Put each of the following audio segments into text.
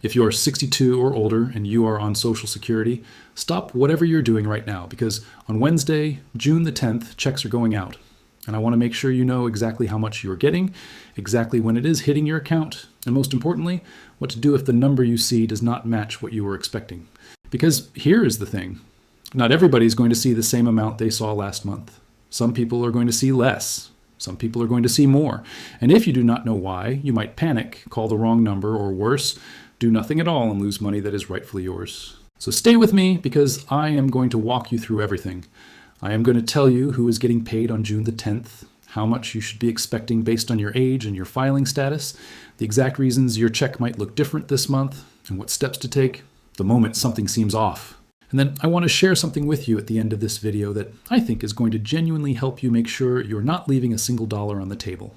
If you are 62 or older and you are on Social Security, stop whatever you're doing right now because on Wednesday, June the 10th, checks are going out. And I want to make sure you know exactly how much you're getting, exactly when it is hitting your account, and most importantly, what to do if the number you see does not match what you were expecting. Because here is the thing. Not everybody is going to see the same amount they saw last month. Some people are going to see less. Some people are going to see more. And if you do not know why, you might panic, call the wrong number, or worse, do nothing at all and lose money that is rightfully yours. So stay with me because I am going to walk you through everything. I am going to tell you who is getting paid on June the 10th, how much you should be expecting based on your age and your filing status, the exact reasons your check might look different this month, and what steps to take the moment something seems off. And then I want to share something with you at the end of this video that I think is going to genuinely help you make sure you're not leaving a single dollar on the table.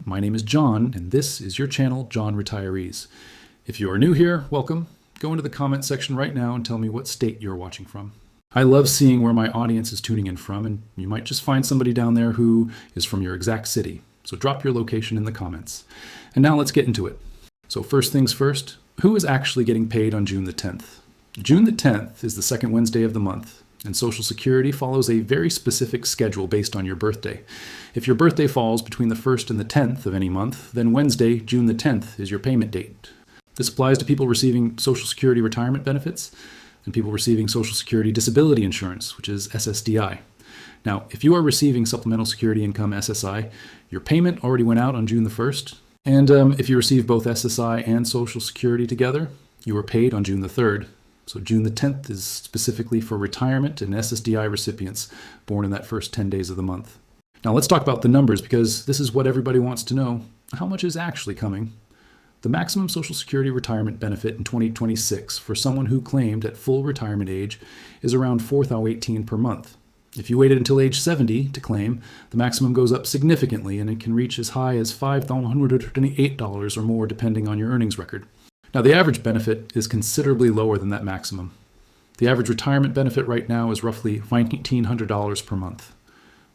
My name is John, and this is your channel, John Retirees. If you are new here, welcome. Go into the comment section right now and tell me what state you're watching from. I love seeing where my audience is tuning in from, and you might just find somebody down there who is from your exact city. So drop your location in the comments. And now let's get into it. So first things first, who is actually getting paid on June the 10th? June the 10th is the second Wednesday of the month, and Social Security follows a very specific schedule based on your birthday. If your birthday falls between the 1st and the 10th of any month, then Wednesday, June the 10th, is your payment date. This applies to people receiving Social Security retirement benefits and people receiving Social Security disability insurance, which is SSDI. Now, if you are receiving Supplemental Security Income SSI, your payment already went out on June the 1st. And if you receive both SSI and Social Security together, you are paid on June the 3rd. So June the 10th is specifically for retirement and SSDI recipients born in that first 10 days of the month. Now let's talk about the numbers because this is what everybody wants to know. How much is actually coming? The maximum Social Security retirement benefit in 2026 for someone who claimed at full retirement age is around $4,018 per month. If you waited until age 70 to claim, the maximum goes up significantly and it can reach as high as $5,128 or more depending on your earnings record. Now the average benefit is considerably lower than that maximum. The average retirement benefit right now is roughly $1,900 per month.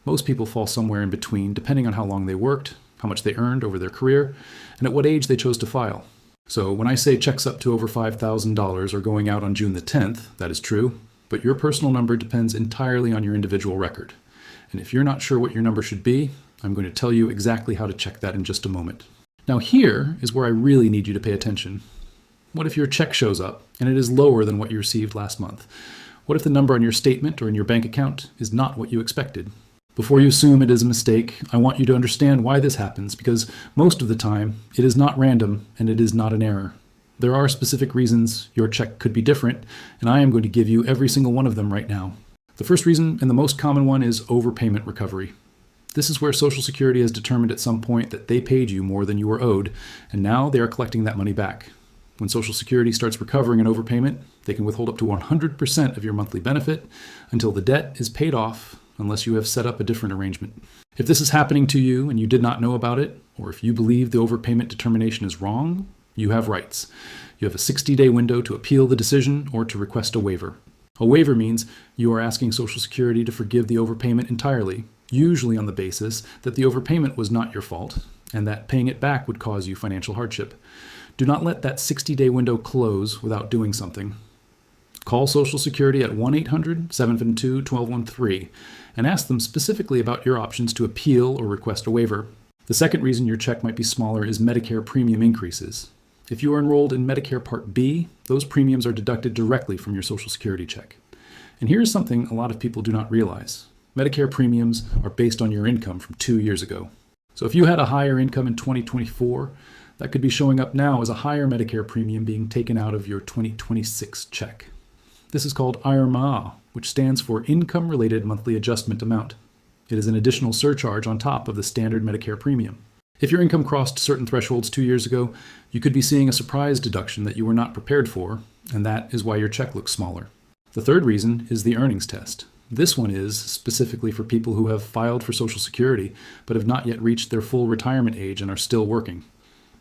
Most people fall somewhere in between depending on how long they worked, how much they earned over their career, and at what age they chose to file. So when I say checks up to over $5,000 are going out on June the 10th, that is true, but your personal number depends entirely on your individual record. And if you're not sure what your number should be, I'm going to tell you exactly how to check that in just a moment. Now here is where I really need you to pay attention. What if your check shows up and it is lower than what you received last month? What if the number on your statement or in your bank account is not what you expected? Before you assume it is a mistake, I want you to understand why this happens because most of the time it is not random and it is not an error. There are specific reasons your check could be different, and I am going to give you every single one of them right now. The first reason, and the most common one, is overpayment recovery. This is where Social Security has determined at some point that they paid you more than you were owed, and now they are collecting that money back. When Social Security starts recovering an overpayment, they can withhold up to 100% of your monthly benefit until the debt is paid off, unless you have set up a different arrangement. If this is happening to you and you did not know about it, or if you believe the overpayment determination is wrong, you have rights. You have a 60-day window to appeal the decision or to request a waiver. A waiver means you are asking Social Security to forgive the overpayment entirely, usually on the basis that the overpayment was not your fault and that paying it back would cause you financial hardship. Do not let that 60-day window close without doing something. Call Social Security at 1-800-752-1213 and ask them specifically about your options to appeal or request a waiver. The second reason your check might be smaller is Medicare premium increases. If you are enrolled in Medicare Part B, those premiums are deducted directly from your Social Security check. And here's something a lot of people do not realize. Medicare premiums are based on your income from 2 years ago. So if you had a higher income in 2024, that could be showing up now as a higher Medicare premium being taken out of your 2026 check. This is called IRMA, which stands for Income-Related Monthly Adjustment Amount. It is an additional surcharge on top of the standard Medicare premium. If your income crossed certain thresholds 2 years ago, you could be seeing a surprise deduction that you were not prepared for, and that is why your check looks smaller. The third reason is the earnings test. This one is specifically for people who have filed for Social Security but have not yet reached their full retirement age and are still working.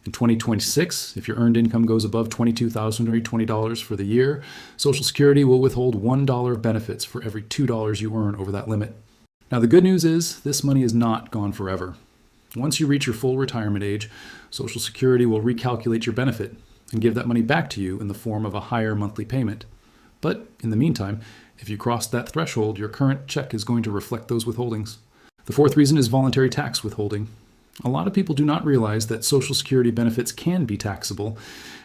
In 2026, if your earned income goes above $22,020 for the year, Social Security will withhold $1 of benefits for every $2 you earn over that limit. Now the good news is this money is not gone forever. Once you reach your full retirement age, Social Security will recalculate your benefit, and give that money back to you in the form of a higher monthly payment. But in the meantime, if you cross that threshold, your current check is going to reflect those withholdings. The fourth reason is voluntary tax withholding. A lot of people do not realize that Social Security benefits can be taxable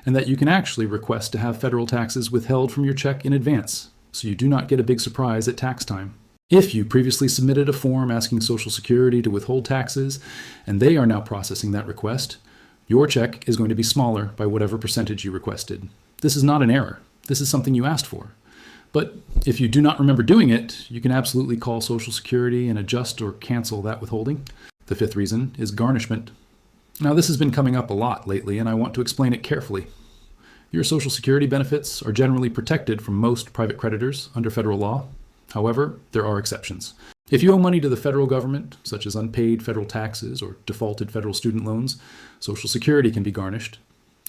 and that you can actually request to have federal taxes withheld from your check in advance, so you do not get a big surprise at tax time. If you previously submitted a form asking Social Security to withhold taxes and they are now processing that request, your check is going to be smaller by whatever percentage you requested. This is not an error. This is something you asked for. But if you do not remember doing it, you can absolutely call Social Security and adjust or cancel that withholding. The fifth reason is garnishment. Now, this has been coming up a lot lately, and I want to explain it carefully. Your Social Security benefits are generally protected from most private creditors under federal law. However, there are exceptions. If you owe money to the federal government, such as unpaid federal taxes or defaulted federal student loans, Social Security can be garnished.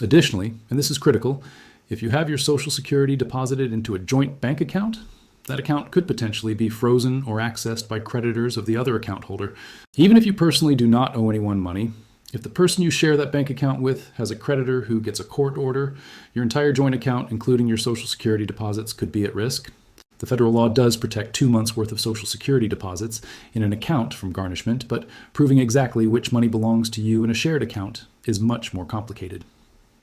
Additionally, and this is critical, if you have your Social Security deposited into a joint bank account, that account could potentially be frozen or accessed by creditors of the other account holder. Even if you personally do not owe anyone money, if the person you share that bank account with has a creditor who gets a court order, your entire joint account, including your Social Security deposits, could be at risk. The federal law does protect 2 months' worth of Social Security deposits in an account from garnishment, but proving exactly which money belongs to you in a shared account is much more complicated.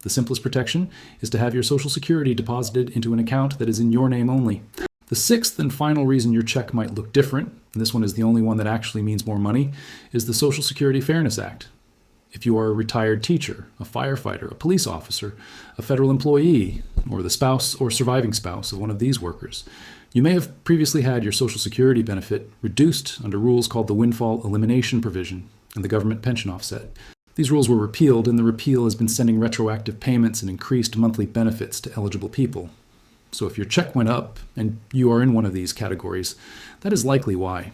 The simplest protection is to have your Social Security deposited into an account that is in your name only. The sixth and final reason your check might look different, and this one is the only one that actually means more money, is the Social Security Fairness Act. If you are a retired teacher, a firefighter, a police officer, a federal employee, or the spouse or surviving spouse of one of these workers, you may have previously had your Social Security benefit reduced under rules called the Windfall Elimination Provision and the Government Pension Offset. These rules were repealed, and the repeal has been sending retroactive payments and increased monthly benefits to eligible people. So if your check went up and you are in one of these categories, that is likely why.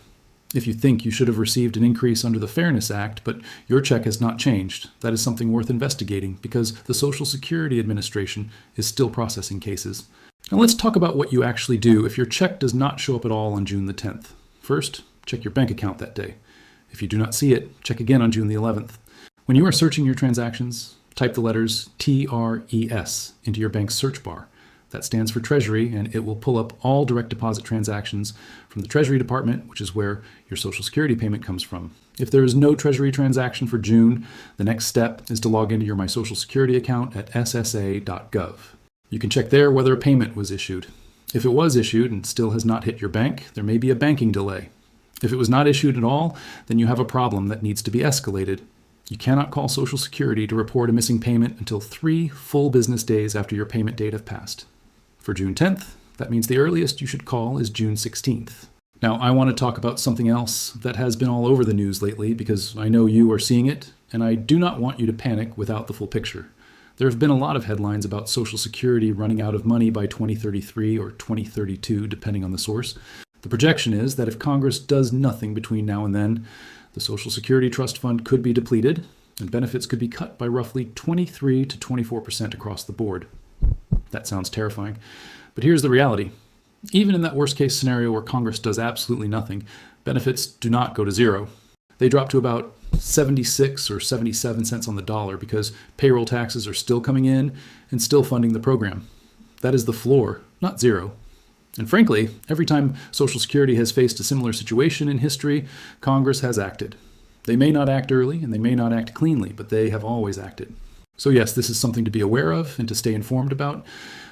If you think you should have received an increase under the Fairness Act, but your check has not changed, that is something worth investigating because the Social Security Administration is still processing cases. Now let's talk about what you actually do if your check does not show up at all on June the 10th. First, check your bank account that day. If you do not see it, check again on June the 11th. When you are searching your transactions, type the letters TRES into your bank's search bar. That stands for Treasury, and it will pull up all direct deposit transactions from the Treasury Department, which is where your Social Security payment comes from. If there is no Treasury transaction for June, the next step is to log into your My Social Security account at ssa.gov. You can check there whether a payment was issued. If it was issued and still has not hit your bank, there may be a banking delay. If it was not issued at all, then you have a problem that needs to be escalated. You cannot call Social Security to report a missing payment until 3 full business days after your payment date have passed. For June 10th, that means the earliest you should call is June 16th. Now, I want to talk about something else that has been all over the news lately because I know you are seeing it, and I do not want you to panic without the full picture. There have been a lot of headlines about Social Security running out of money by 2033 or 2032, depending on the source. The projection is that if Congress does nothing between now and then, the Social Security Trust Fund could be depleted, and benefits could be cut by roughly 23 to 24% across the board. That sounds terrifying, but here's the reality. Even in that worst-case scenario where Congress does absolutely nothing, benefits do not go to zero. They drop to about 76 or 77 cents on the dollar because payroll taxes are still coming in and still funding the program. That is the floor, not zero. And frankly, every time Social Security has faced a similar situation in history, Congress has acted. They may not act early and they may not act cleanly, but they have always acted. So yes, this is something to be aware of and to stay informed about.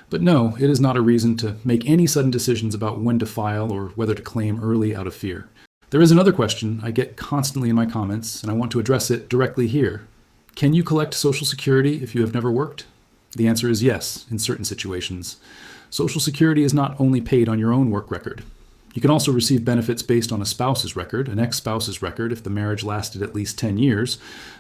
But no, it is not a reason to make any sudden decisions about when to file or whether to claim early out of fear. There is another question I get constantly in my comments, and I want to address it directly here. Can you collect Social Security if you have never worked? The answer is yes, in certain situations. Social Security is not only paid on your own work record. You can also receive benefits based on a spouse's record, an ex-spouse's record if the marriage lasted at least 10 years,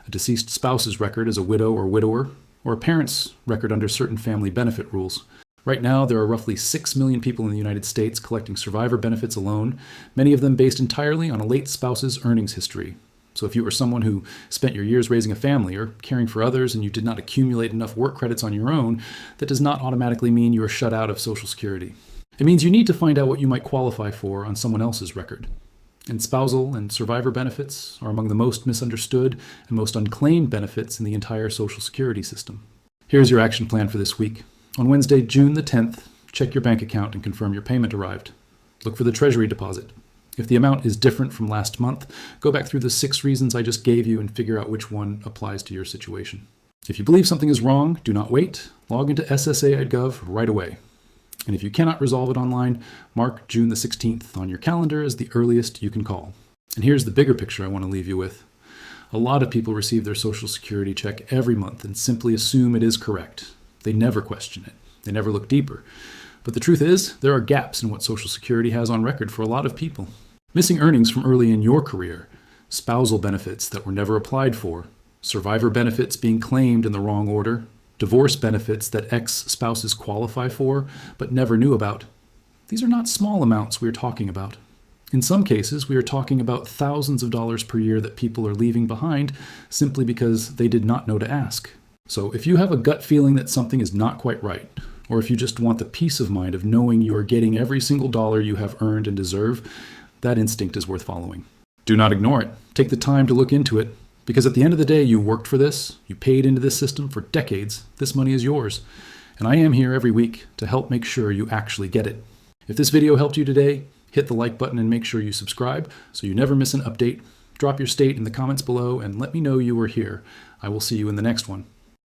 a deceased spouse's record as a widow or widower, or a parent's record under certain family benefit rules. Right now, there are roughly 6 million people in the United States collecting survivor benefits alone, many of them based entirely on a late spouse's earnings history. So if you are someone who spent your years raising a family or caring for others and you did not accumulate enough work credits on your own, that does not automatically mean you are shut out of Social Security. It means you need to find out what you might qualify for on someone else's record. And spousal and survivor benefits are among the most misunderstood and most unclaimed benefits in the entire Social Security system. Here's your action plan for this week. On Wednesday, June the 10th, check your bank account and confirm your payment arrived. Look for the treasury deposit. If the amount is different from last month, go back through the 6 reasons I just gave you and figure out which one applies to your situation. If you believe something is wrong, do not wait. Log into SSA.gov right away. And if you cannot resolve it online, mark June the 16th on your calendar as the earliest you can call. And here's the bigger picture I want to leave you with. A lot of people receive their Social Security check every month and simply assume it is correct. They never question it. They never look deeper. But the truth is, there are gaps in what Social Security has on record for a lot of people. Missing earnings from early in your career, spousal benefits that were never applied for, survivor benefits being claimed in the wrong order, divorce benefits that ex-spouses qualify for but never knew about. These are not small amounts we are talking about. In some cases, we are talking about thousands of dollars per year that people are leaving behind simply because they did not know to ask. So if you have a gut feeling that something is not quite right, or if you just want the peace of mind of knowing you are getting every single dollar you have earned and deserve, that instinct is worth following. Do not ignore it. Take the time to look into it, because at the end of the day, you worked for this, you paid into this system for decades, this money is yours. And I am here every week to help make sure you actually get it. If this video helped you today, hit the like button and make sure you subscribe so you never miss an update. Drop your state in the comments below and let me know you were here. I will see you in the next one.